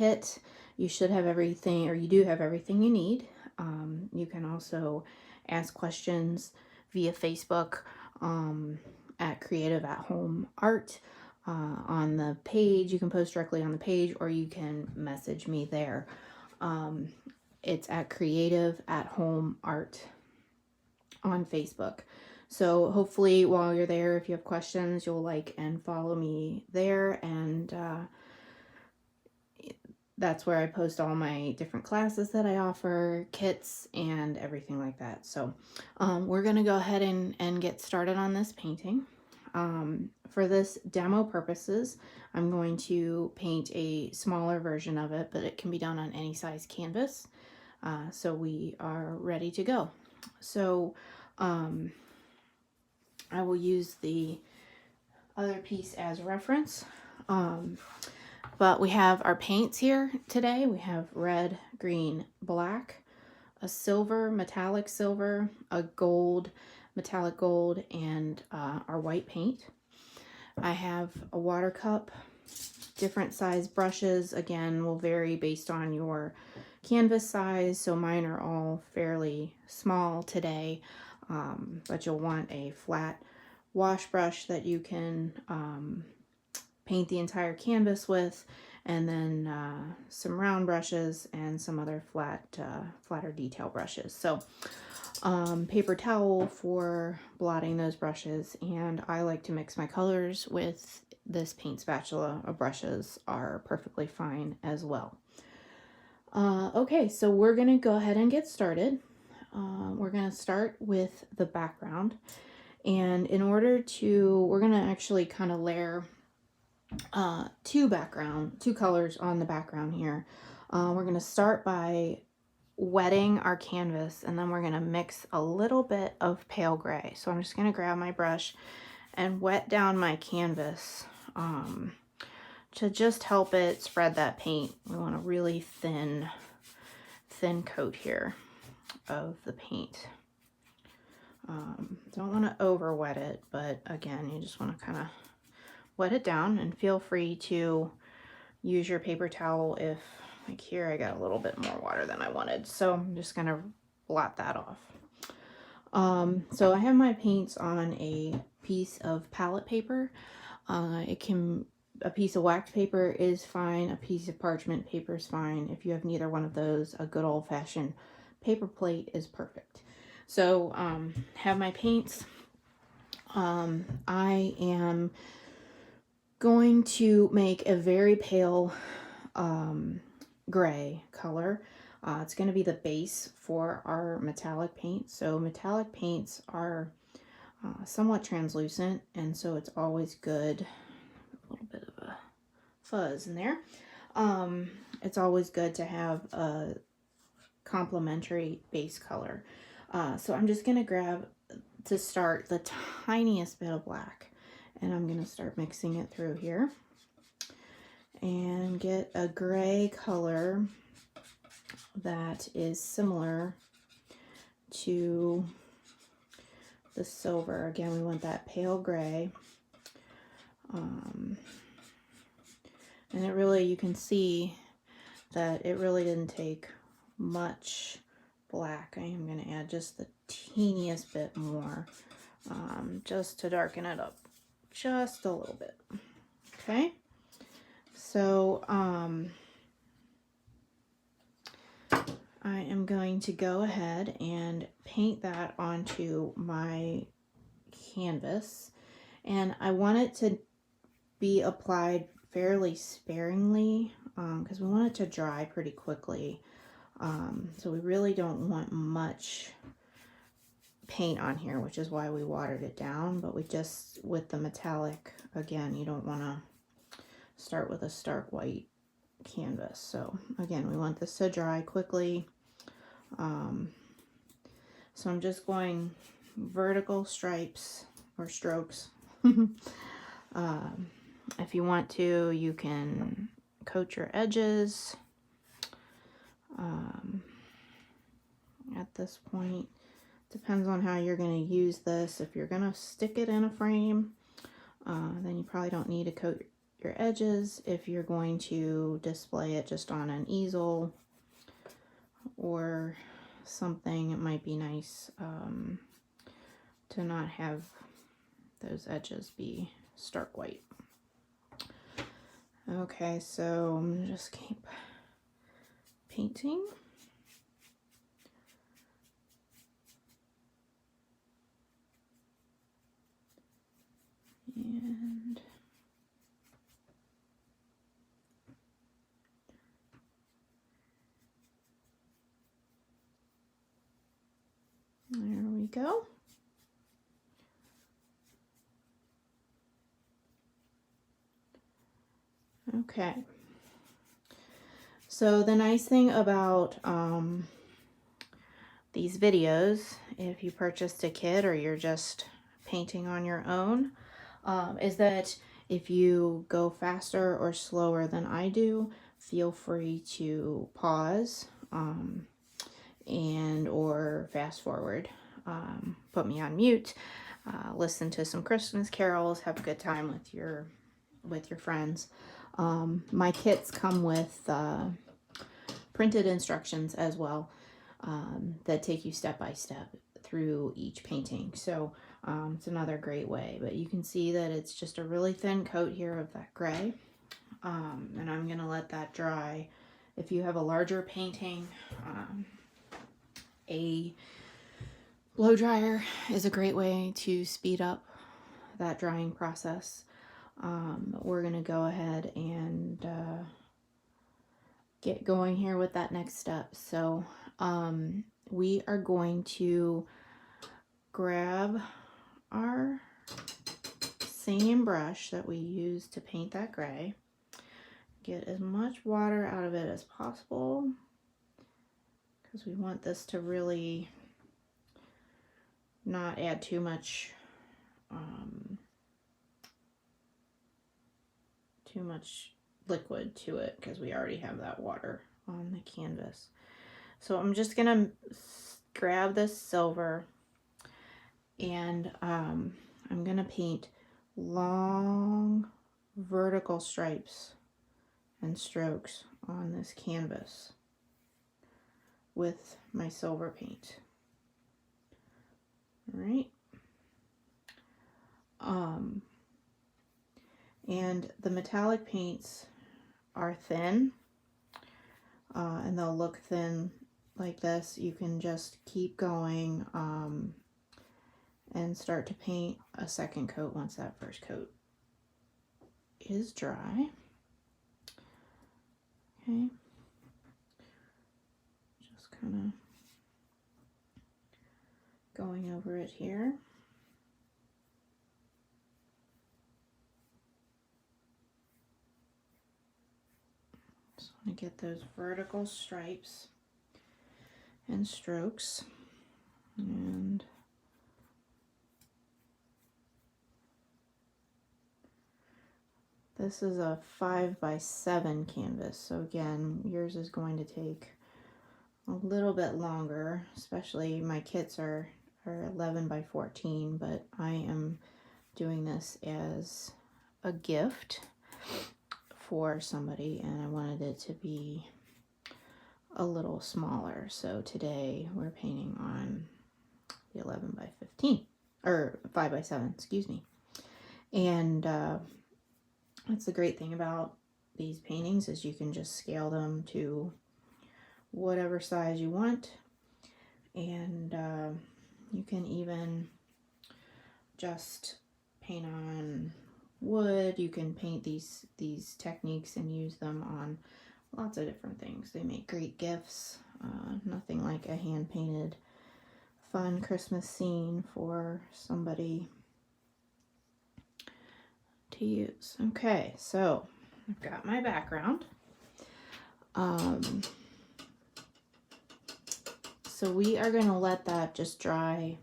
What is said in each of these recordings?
kit. You should have everything, or you do have everything you need. You can also ask questions via Facebook at Creative at Home Art on the page. You can post directly on the page, or you can message me there. It's at Creative at Home Art on Facebook. So hopefully while you're there, if you have questions, you'll like and follow me there. And that's where I post all my different classes that I offer, kits, and everything like that. So we're going to go ahead and get started on this painting. For this demo purposes, I'm going to paint a smaller version of it, but it can be done on any size canvas. So we are ready to go. So I will use the other piece as reference. But we have our paints here today. We have red, green, black, a silver, metallic silver, a gold, metallic gold, and our white paint. I have a water cup, different size brushes. Again, will vary based on your canvas size. So mine are all fairly small today, but you'll want a flat wash brush that you can paint the entire canvas with, and then some round brushes and some other flatter detail brushes. So paper towel for blotting those brushes, and I like to mix my colors with this paint spatula. Brushes are perfectly fine as well. Okay, so we're gonna go ahead and get started. We're gonna start with the background, and in order to, we're gonna actually kind of layer two colors on the background here. We're going to start by wetting our canvas, and then we're going to mix a little bit of pale gray. So I'm just going to grab my brush and wet down my canvas to just help it spread that paint. We want a really thin coat here of the paint. Don't want to over wet it, but again, you just want to kind of wet it down, and feel free to use your paper towel if, like here, I got a little bit more water than I wanted. So I'm just going to blot that off. So I have my paints on a piece of palette paper. A piece of wax paper is fine. A piece of parchment paper is fine. If you have neither one of those, a good old-fashioned paper plate is perfect. So have my paints. I am going to make a very pale gray color. It's going to be the base for our metallic paint. So metallic paints are somewhat translucent, and so it's always good. A little bit of a fuzz in there. It's always good to have a complementary base color. So I'm just going to grab, to start, the tiniest bit of black, and I'm going to start mixing it through here and get a gray color that is similar to the silver. Again, we want that pale gray. And it really, you can see that it really didn't take much black. I am going to add just the teeniest bit more, just to darken it up just a little bit. Okay, so I am going to go ahead and paint that onto my canvas, and I want it to be applied fairly sparingly because we want it to dry pretty quickly. So we really don't want much paint on here, which is why we watered it down. But we just, with the metallic, again, you don't want to start with a stark white canvas. So again, we want this to dry quickly. So I'm just going vertical stripes or strokes. If you want to, you can coat your edges. At this point, depends on how you're going to use this. If you're going to stick it in a frame, then you probably don't need to coat your edges if you're going to display it just on an easel or something. It might be nice to not have those edges be stark white. Okay, so I'm gonna just keep painting. And there we go. Okay. So the nice thing about these videos, if you purchased a kit or you're just painting on your own, is that if you go faster or slower than I do, feel free to pause and or fast forward. Put me on mute, listen to some Christmas carols, have a good time with your friends. My kits come with printed instructions as well that take you step by step through each painting. So it's another great way, but you can see that it's just a really thin coat here of that gray. And I'm gonna let that dry. If you have a larger painting, a blow dryer is a great way to speed up that drying process. We're gonna go ahead and get going here with that next step. So we are going to grab our same brush that we used to paint that gray, get as much water out of it as possible because we want this to really not add too much liquid to it because we already have that water on the canvas. So I'm just gonna grab this silver and I'm gonna paint long vertical stripes and strokes on this canvas with my silver paint. All right. And the metallic paints are thin, and they'll look thin like this. You can just keep going and start to paint a second coat once that first coat is dry. Okay, just kind of going over it here. Just want to get those vertical stripes and strokes, and this is a 5x7 canvas, so again, yours is going to take a little bit longer, especially my kits are 11x14, but I am doing this as a gift for somebody and I wanted it to be a little smaller. So today we're painting on the 11x15 or 5x7, excuse me. And that's the great thing about these paintings is you can just scale them to whatever size you want, and you can even just paint on wood. You can paint these techniques and use them on lots of different things. They make great gifts. Nothing like a hand-painted fun Christmas scene for somebody to use. Okay, so I've got my background. So we are going to let that just dry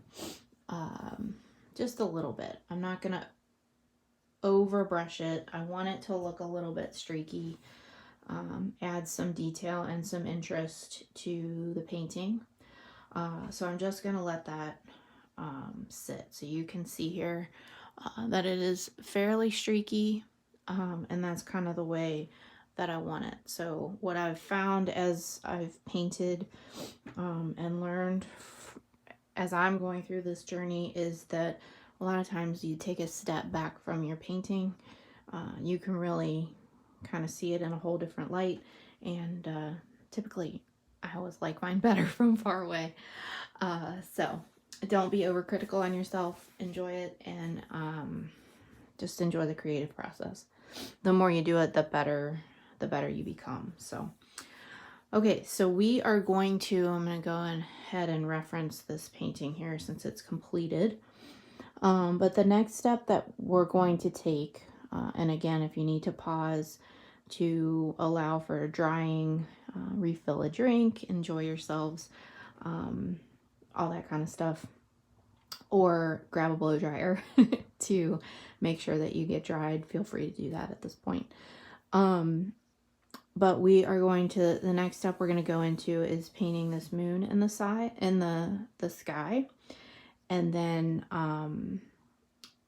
just a little bit. I'm not going to over brush it. I want it to look a little bit streaky, add some detail and some interest to the painting. So I'm just going to let that sit. So you can see here that it is fairly streaky. and that's kind of the way that I want it. So what I've found as I've painted and learned as I'm going through this journey is that a lot of times you take a step back from your painting, you can really kind of see it in a whole different light, and typically I always like mine better from far away. So don't be overcritical on yourself, enjoy it, and just enjoy the creative process. The more you do it, the better you become. So okay, so we are going to, I'm going to go ahead and reference this painting here since it's completed. But the next step that we're going to take, and again, if you need to pause to allow for drying, refill a drink, enjoy yourselves, all that kind of stuff, or grab a blow dryer to make sure that you get dried, feel free to do that at this point. But we are going to, the next step we're going to go into is painting this moon in the sky, and then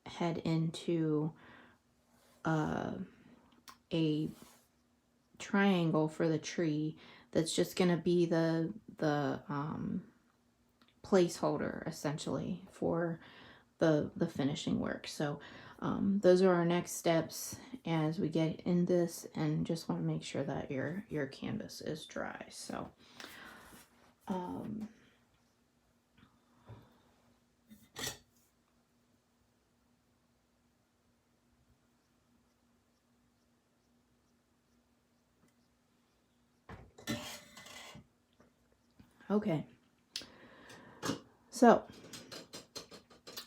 head into a triangle for the tree that's just going to be the placeholder essentially for the finishing work. So those are our next steps as we get in this, and just want to make sure that your canvas is dry. So okay, so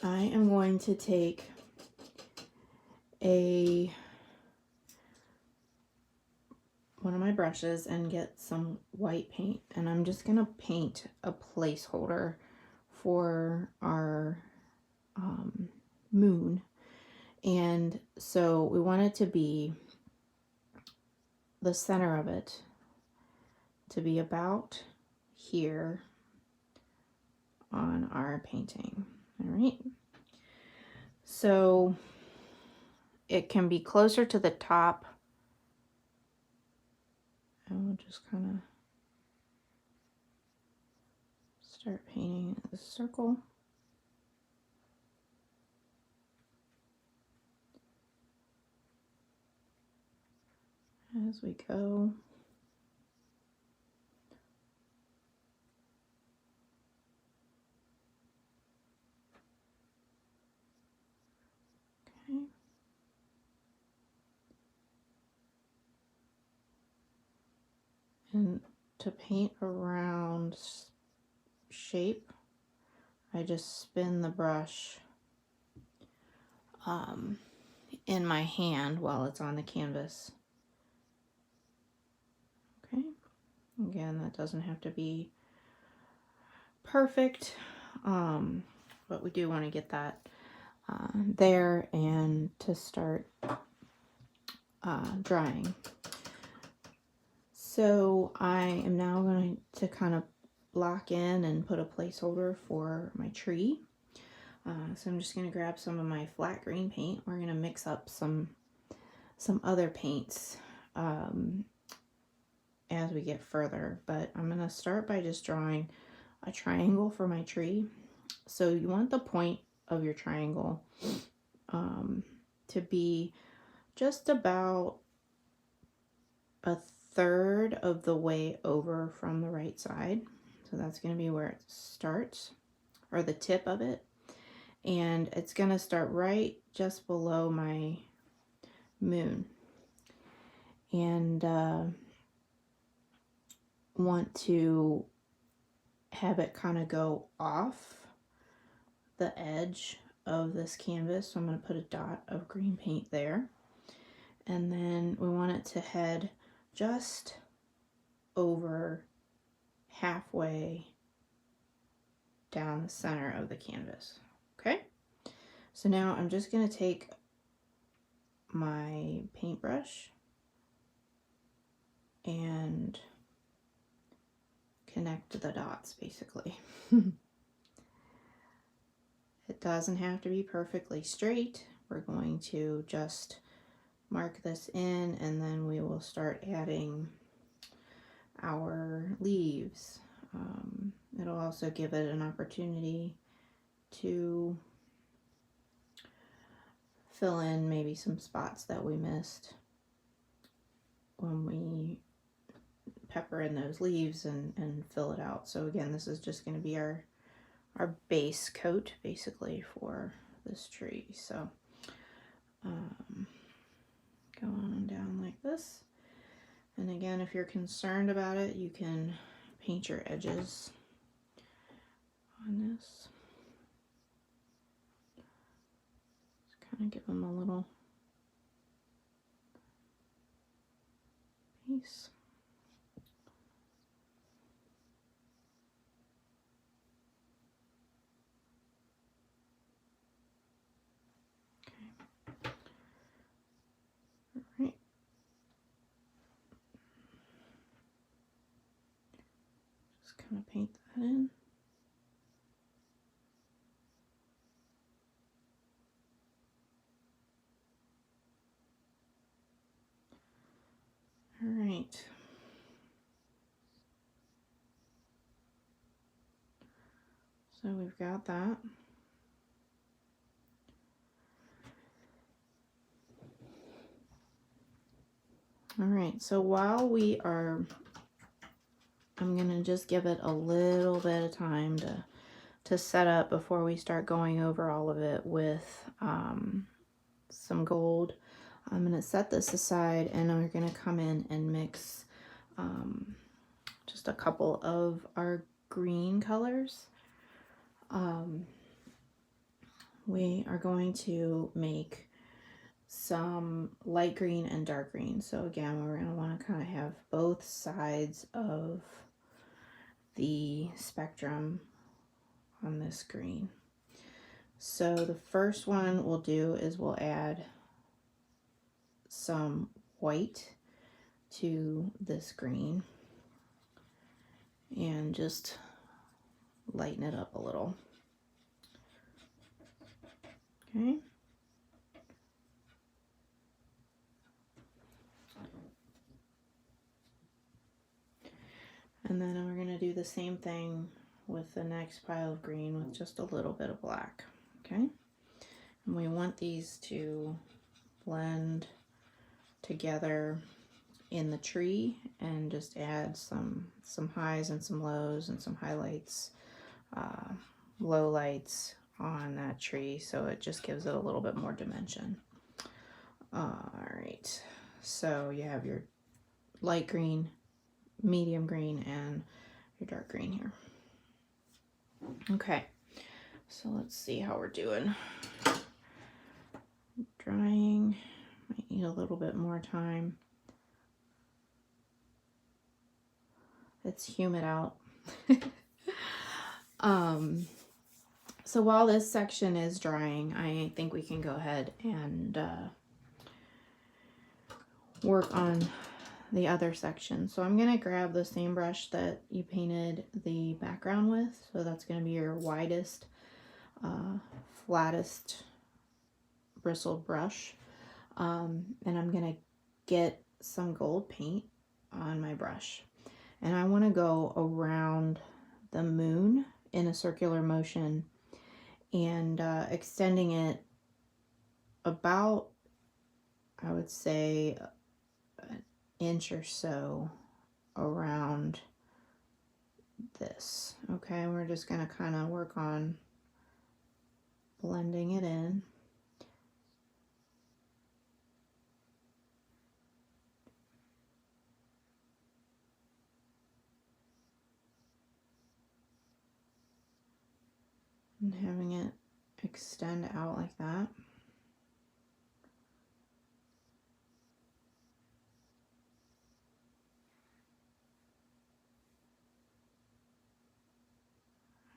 I am going to take one of my brushes and get some white paint, and I'm just gonna paint a placeholder for our moon. And so we want it to be the center of it to be about here on our painting. All right, so it can be closer to the top, and we'll just kind of start painting the circle. As we go. Okay. And to paint a round shape, I just spin the brush in my hand while it's on the canvas. Okay, again, that doesn't have to be perfect, but we do want to get that there and to start drying. So I am now going to kind of block in and put a placeholder for my tree. So I'm just going to grab some of my flat green paint. We're going to mix up some other paints as we get further, but I'm going to start by just drawing a triangle for my tree. So you want the point of your triangle to be just about a third of the way over from the right side. So that's going to be where it starts, or the tip of it. And it's going to start right just below my moon. And want to have it kind of go off the edge of this canvas. So I'm going to put a dot of green paint there. And then we want it to head just over halfway down the center of the canvas. Okay, so now I'm just going to take my paintbrush and connect the dots basically. It doesn't have to be perfectly straight. We're going to just mark this in, and then we will start adding our leaves. It'll also give it an opportunity to fill in maybe some spots that we missed when we pepper in those leaves and fill it out. So again, this is just going to be our base coat basically for this tree. So go on down like this. And again, if you're concerned about it, you can paint your edges on this. Just kind of give them a little piece. Right. Just kind of paint that in. All right. So we've got that. All right, so while we are, I'm gonna just give it a little bit of time to set up before we start going over all of it with some gold. I'm gonna set this aside, and we're gonna come in and mix just a couple of our green colors. We are going to make some light green and dark green. So again, we're going to want to kind of have both sides of the spectrum on this green. So the first one we'll do is we'll add some white to this green and just lighten it up a little. Okay. And then we're going to do the same thing with the next pile of green with just a little bit of black. Okay. And we want these to blend together in the tree and just add some highs and some lows and some highlights, low lights on that tree, so it just gives it a little bit more dimension. All right, so you have your light green, medium green, and your dark green here. Okay, so let's see how we're doing. Drying might need a little bit more time. It's humid out. So while this section is drying, I think we can go ahead and work on the other section. So I'm going to grab the same brush that you painted the background with. So that's going to be your widest, flattest bristled brush. And I'm going to get some gold paint on my brush. And I want to go around the moon in a circular motion and extending it about, I would say, an inch or so around this. Okay, we're just going to kind of work on blending it in. And having it extend out like that.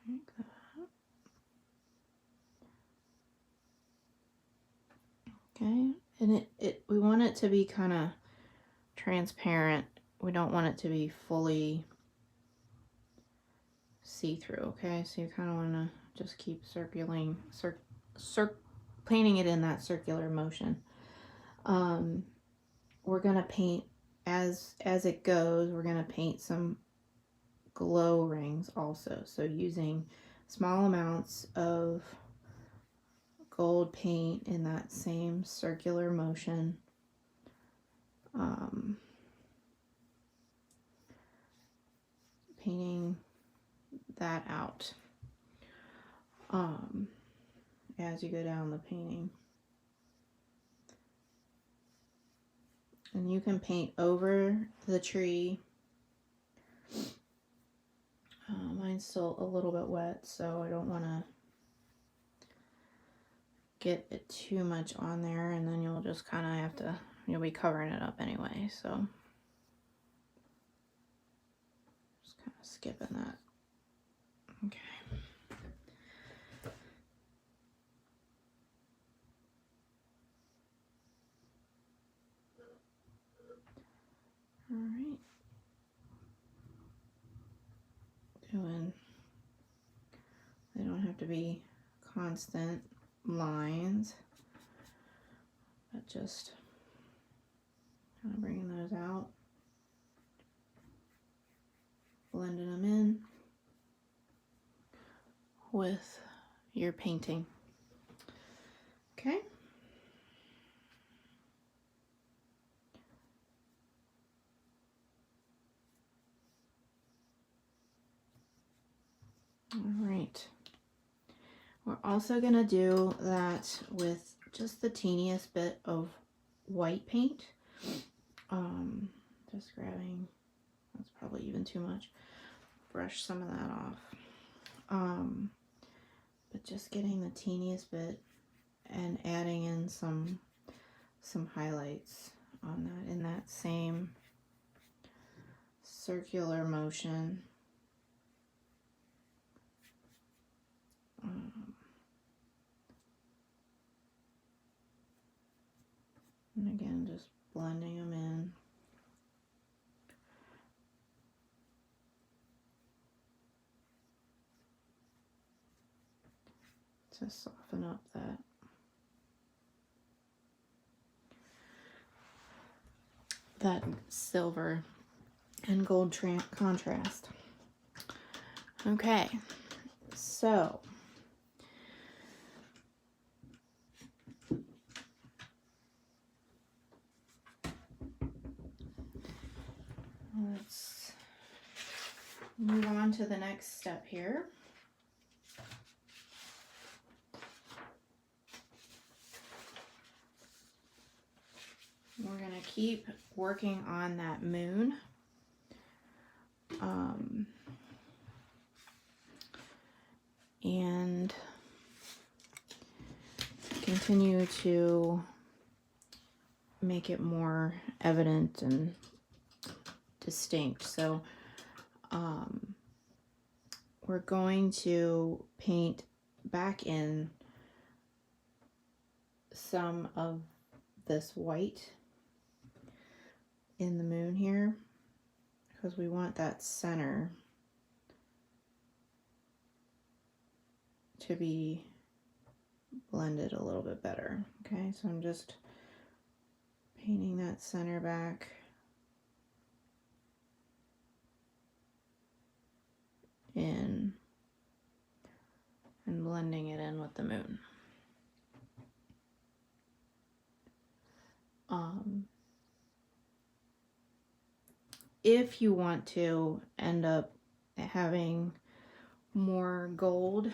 Like that. Okay, and we want it to be kind of transparent. We don't want it to be fully see-through. Okay, so you kind of want to just keep painting it in that circular motion. We're going to paint as it goes. We're going to paint some glow rings also. So using small amounts of gold paint in that same circular motion. Painting that out as you go down the painting. And you can paint over the tree. Mine's still a little bit wet, so I don't want to get it too much on there, and then you'll just kind of have to, you'll be covering it up anyway, so just kind of skipping that. Okay. All right. They don't have to be constant lines, but just kind of bringing those out, blending them in with your painting. Okay. All right. We're also going to do that with just the teeniest bit of white paint. Just grabbing, that's probably even too much. Brush some of that off. But just getting the teeniest bit and adding in some highlights on that in that same circular motion. And again, just blending them in. To soften up that silver and gold contrast. Okay, so let's move on to the next step here. We're going to keep working on that moon. And continue to make it more evident and distinct. So we're going to paint back in some of this white in the moon here, because we want that center to be blended a little bit better. Okay, so I'm just painting that center back in and blending it in with the moon. If you want to end up having more gold,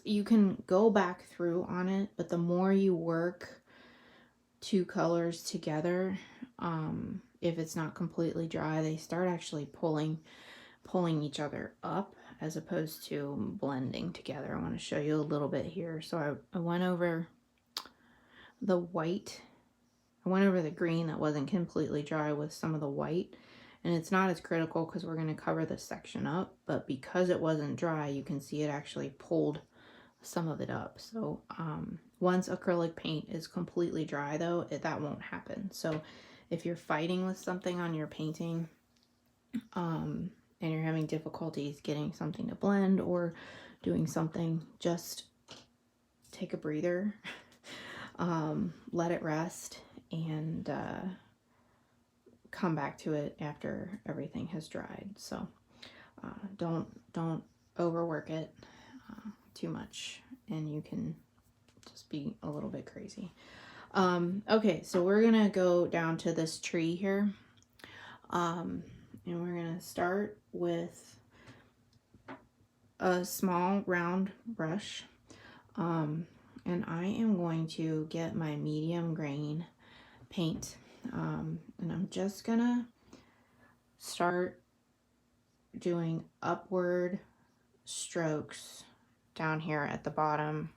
you can go back through on it, but the more you work two colors together, if it's not completely dry, they start actually pulling each other up as opposed to blending together. I want to show you a little bit here. So I went over the white, I went over the green that wasn't completely dry with some of the white, and it's not as critical because we're going to cover this section up, but because it wasn't dry, you can see it actually pulled some of it up. So once acrylic paint is completely dry though, that won't happen. So if you're fighting with something on your painting, and you're having difficulties getting something to blend or doing something, just take a breather, let it rest, and come back to it after everything has dried. So don't overwork it too much, and you can just be a little bit crazy. Okay, so we're gonna go down to this tree here, and we're gonna start with a small round brush, and I am going to get my medium grain paint, and I'm just gonna start doing upward strokes down here at the bottom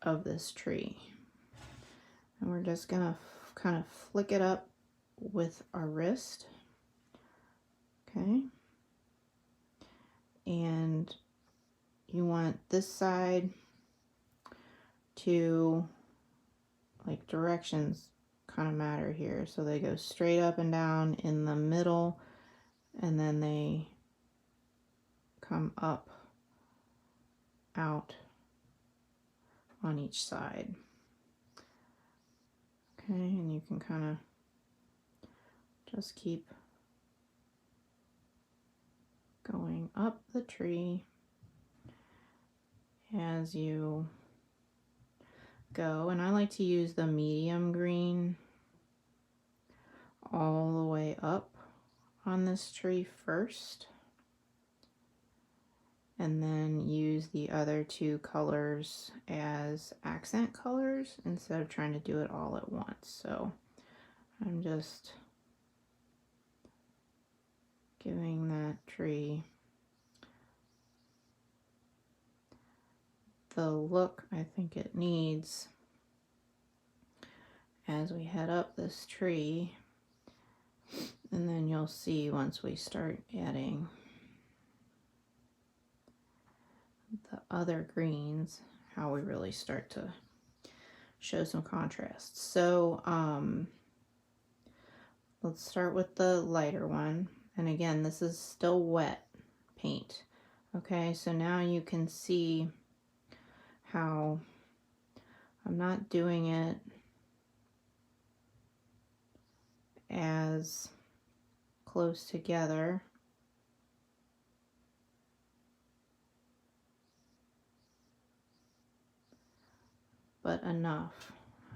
of this tree, and we're just gonna kind of flick it up with our wrist. Okay, and you want this side to, like, directions kind of matter here, so they go straight up and down in the middle, and then they come up out on each side. Okay, and you can kind of just keep going up the tree as you go. And I like to use the medium green all the way up on this tree first, and then use the other two colors as accent colors instead of trying to do it all at once. So I'm just giving that tree the look I think it needs as we head up this tree, and then you'll see once we start adding the other greens how we really start to show some contrast. So let's start with the lighter one, and again, this is still wet paint. Okay, so now you can see how I'm not doing it as close together, but enough.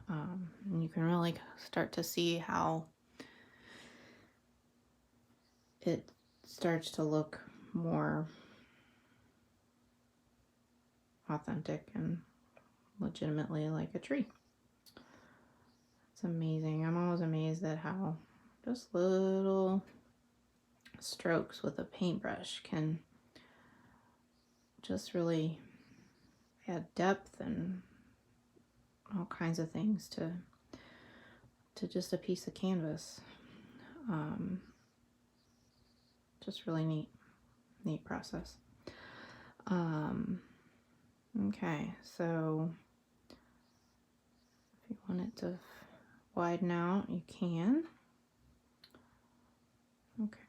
And you can really start to see how it starts to look more authentic and legitimately like a tree. It's amazing. I'm always amazed at how just little strokes with a paintbrush can just really add depth and all kinds of things to just a piece of canvas. Just really neat process. Okay, so if you want it to widen out, you can. Okay,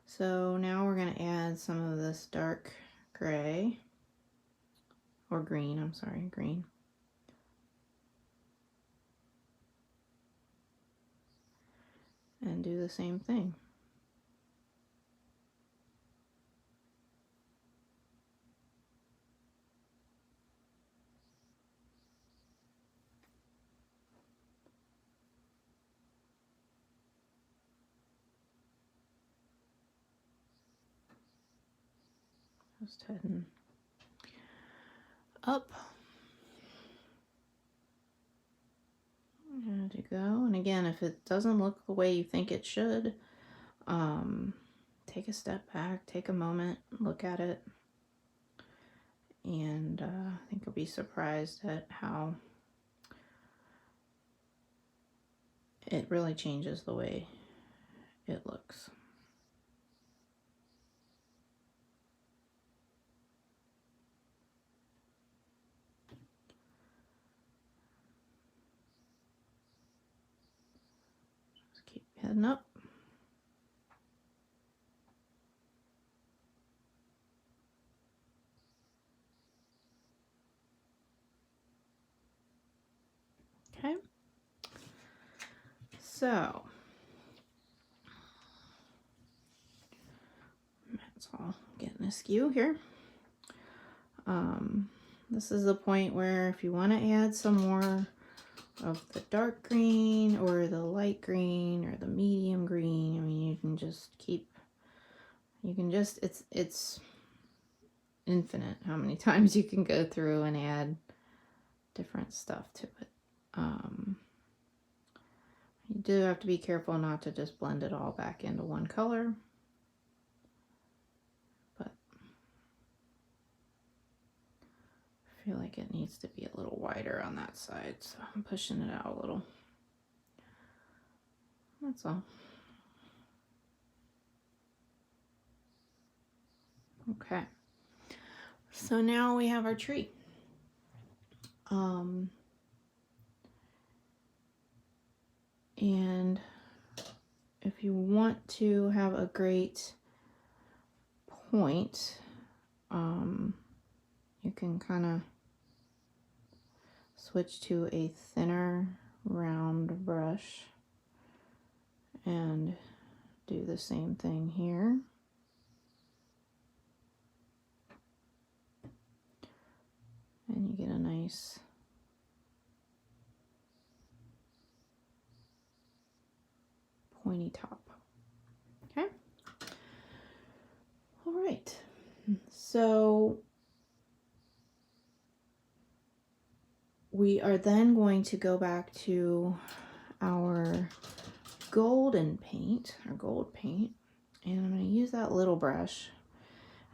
so now we're going to add some of this dark gray, or green, I'm sorry, green. And do the same thing. Just heading up. There you go. And again, if it doesn't look the way you think it should, take a step back, take a moment, look at it, and I think you'll be surprised at how it really changes the way it looks. Just keep heading up. Okay. So that's all getting askew here. This is the point where if you want to add some more of the dark green or the light green or the medium green, I mean, you can just it's infinite how many times you can go through and add different stuff to it. You do have to be careful not to just blend it all back into one color. But I feel like it needs to be a little wider on that side, so I'm pushing it out a little. That's all. Okay. So now we have our tree. And if you want to have a great point, you can kind of switch to a thinner round brush and do the same thing here. And you get a nice pointy top. Okay. All right. So we are then going to go back to our golden paint, our gold paint, and I'm going to use that little brush,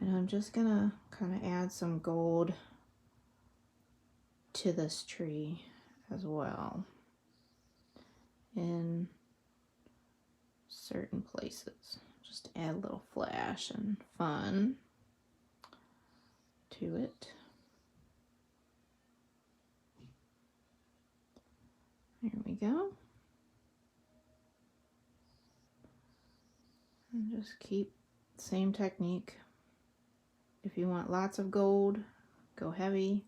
and I'm just going to kind of add some gold to this tree as well in certain places. Just add a little flash and fun to it. There we go. And just keep the same technique. If you want lots of gold, go heavy.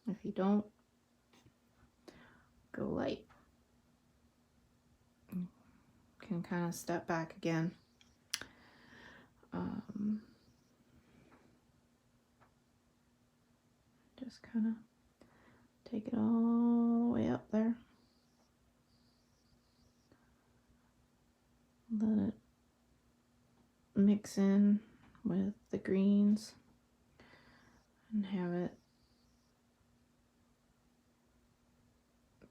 If you don't, go light. You can kind of step back again. Just kind of take it all the way up there. Let it mix in with the greens and have it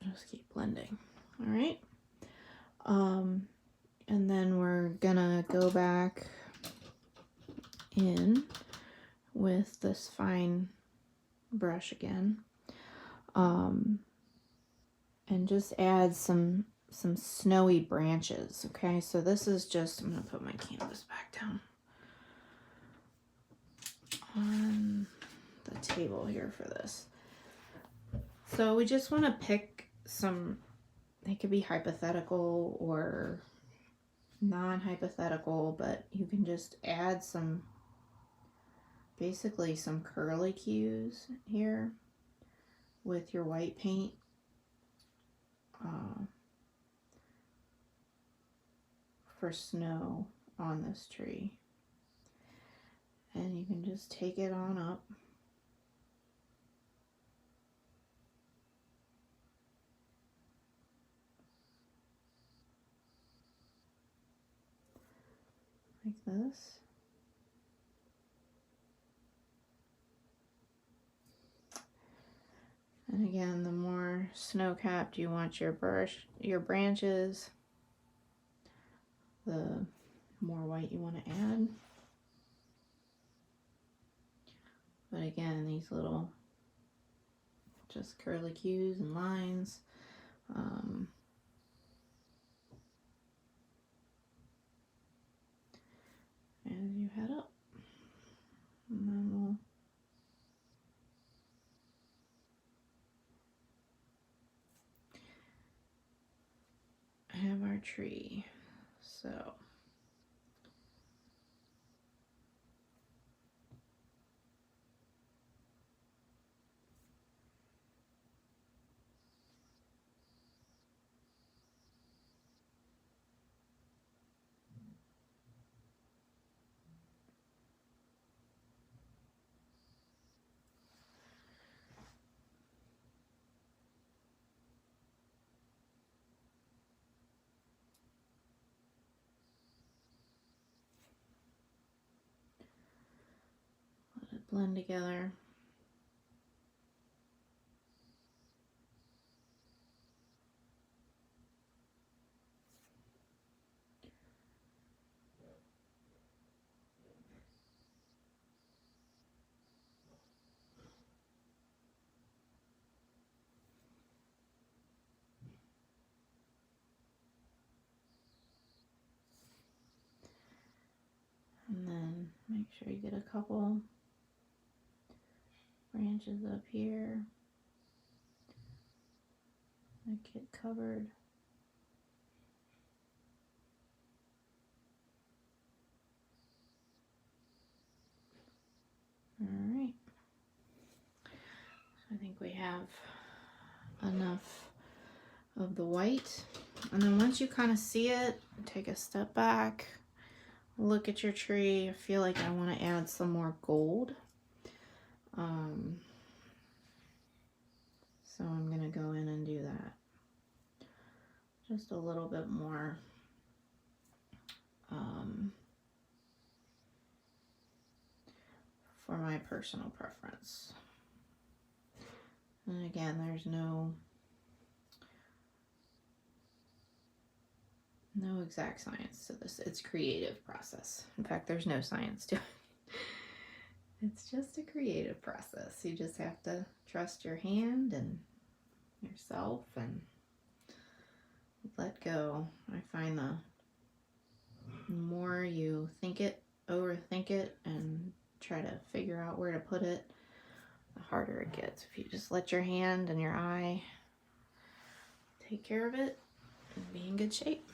just keep blending. All right. And then we're gonna go back in with this fine brush again, and just add some snowy branches. Okay, so this is just, I'm gonna put my canvas back down on the table here for this. So we just want to pick some, they could be hypothetical or non-hypothetical, but you can just add some, basically some curly cues here with your white paint. For snow on this tree. And you can just take it on up. Like this. And again, the more snow-capped you want your branches, the more white you want to add. But again, these little just curly cues and lines. As you head up. And then we'll have our tree. So blend together. And then make sure you get a couple branches up here that get covered. All right. I think we have enough of the white. And then once you kind of see it, take a step back, look at your tree. I feel like I want to add some more gold. So I'm going to go in and do that. Just a little bit more. For my personal preference. And again, there's no exact science to this. It's creative process. In fact, there's no science to it. It's just a creative process. You just have to trust your hand and yourself and let go. I find the more you think it, overthink it, and try to figure out where to put it, the harder it gets. If you just let your hand and your eye take care of it, you'll be in good shape.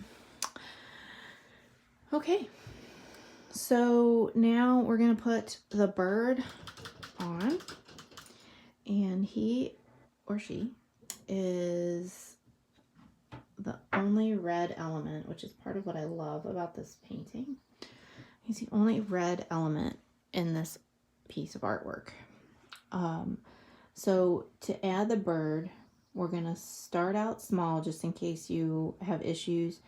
Okay, so now we're gonna put the bird on, and he or she is the only red element, which is part of what I love about this painting. He's the only red element in this piece of artwork. So to add the bird, we're gonna start out small just in case you have issues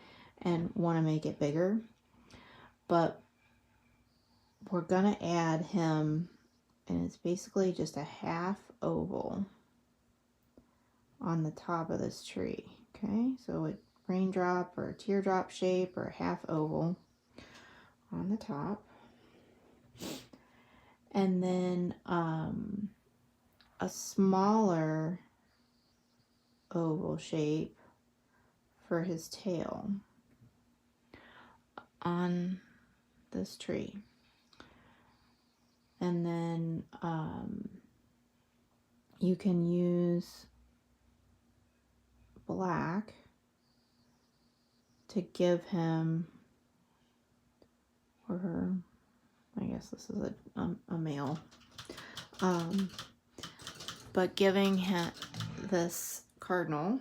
and want to make it bigger. But we're gonna add him, and it's basically just a half oval on the top of this tree. Okay, so a raindrop or a teardrop shape or a half oval on the top. And then a smaller oval shape for his tail on this tree. And then you can use black to give him, or her, I guess this is a male, but giving him this cardinal,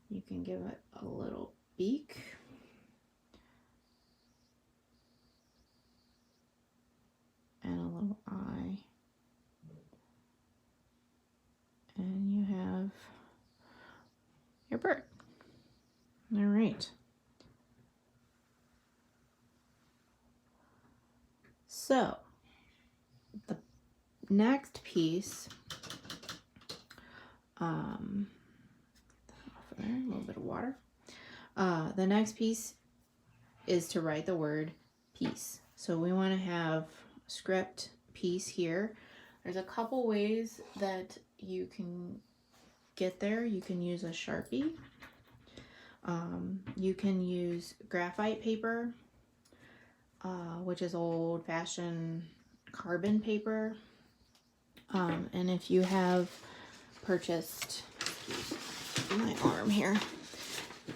you can give it a little beak. And a little eye. And you have your bird. All right. So the next piece, off of there, a little bit of water. The next piece is to write the word peace. So we want to have script piece here. There's a couple ways that you can get there. You can use a Sharpie. You can use graphite paper, which is old-fashioned carbon paper. And if you have purchased, excuse my arm here,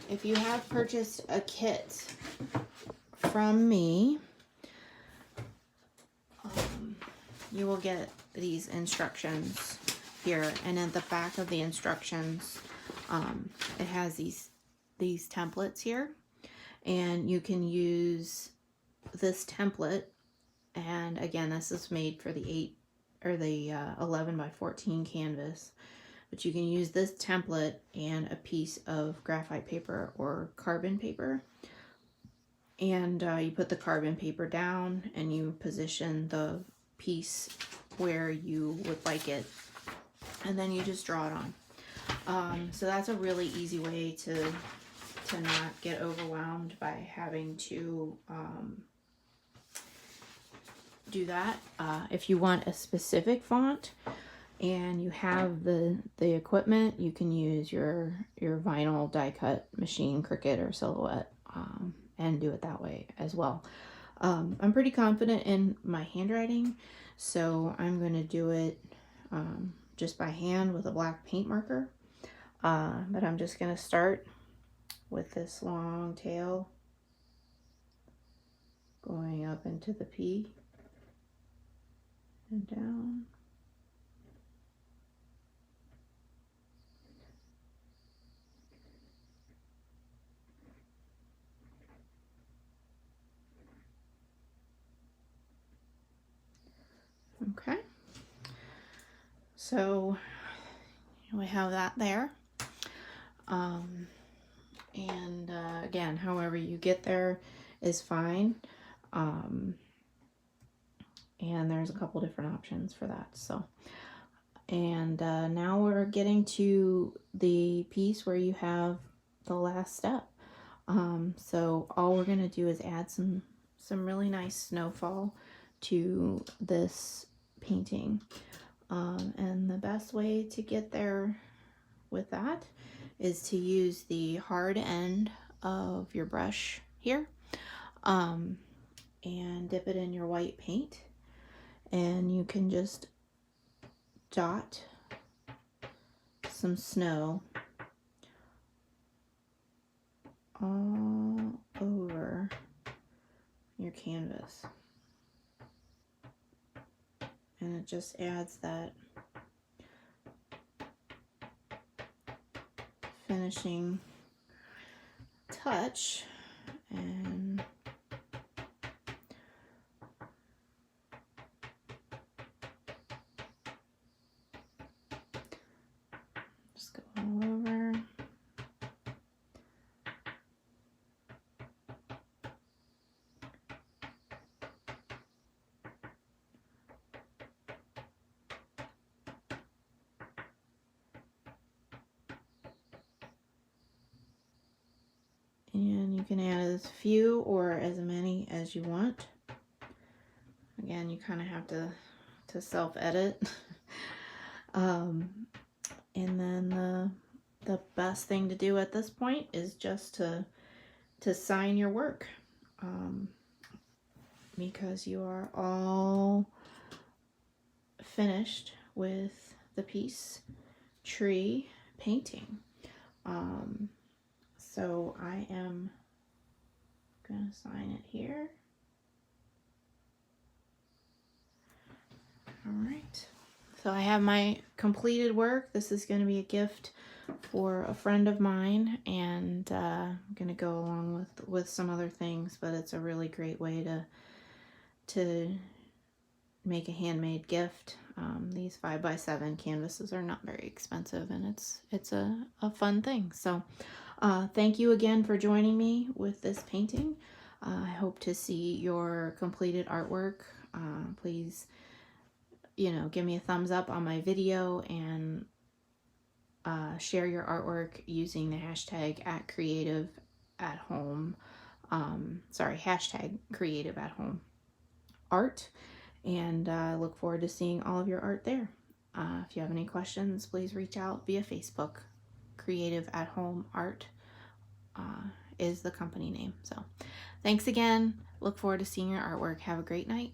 if you have purchased a kit from me, you will get these instructions here, and at the back of the instructions, it has these templates here, and you can use this template. And again, this is made for the 11 by 14 canvas, but you can use this template and a piece of graphite paper or carbon paper, and you put the carbon paper down and you position the piece where you would like it, and then you just draw it on. So that's a really easy way to not get overwhelmed by having to do that. If you want a specific font and you have the equipment, you can use your vinyl die cut machine, Cricut or Silhouette, and do it that way as well. I'm pretty confident in my handwriting, so I'm going to do it just by hand with a black paint marker. But I'm just going to start with this long tail going up into the P and down. Okay, so we have that there. And again, however you get there is fine. And there's a couple different options for that. So, and now we're getting to the piece where you have the last step. So all we're gonna do is add some really nice snowfall to this painting. And the best way to get there with that is to use the hard end of your brush here, and dip it in your white paint, and you can just dot some snow all over your canvas, and it just adds that finishing touch. And just go all over. And you can add as few or as many as you want. Again, you kind of have to self-edit. And then the best thing to do at this point is just to sign your work, because you are all finished with the Peace Tree painting. So I am gonna sign it here. All right, so I have my completed work. This is going to be a gift for a friend of mine, and I'm going to go along with some other things, but it's a really great way to make a handmade gift. These 5x7 canvases are not very expensive, and it's a fun thing. So thank you again for joining me with this painting. I hope to see your completed artwork. Please, give me a thumbs up on my video, and share your artwork using the hashtag @creativeathome. Hashtag #creativeathome_art. And I look forward to seeing all of your art there. If you have any questions, please reach out via Facebook. Creative at Home Art is the company name. So thanks again. Look forward to seeing your artwork. Have a great night.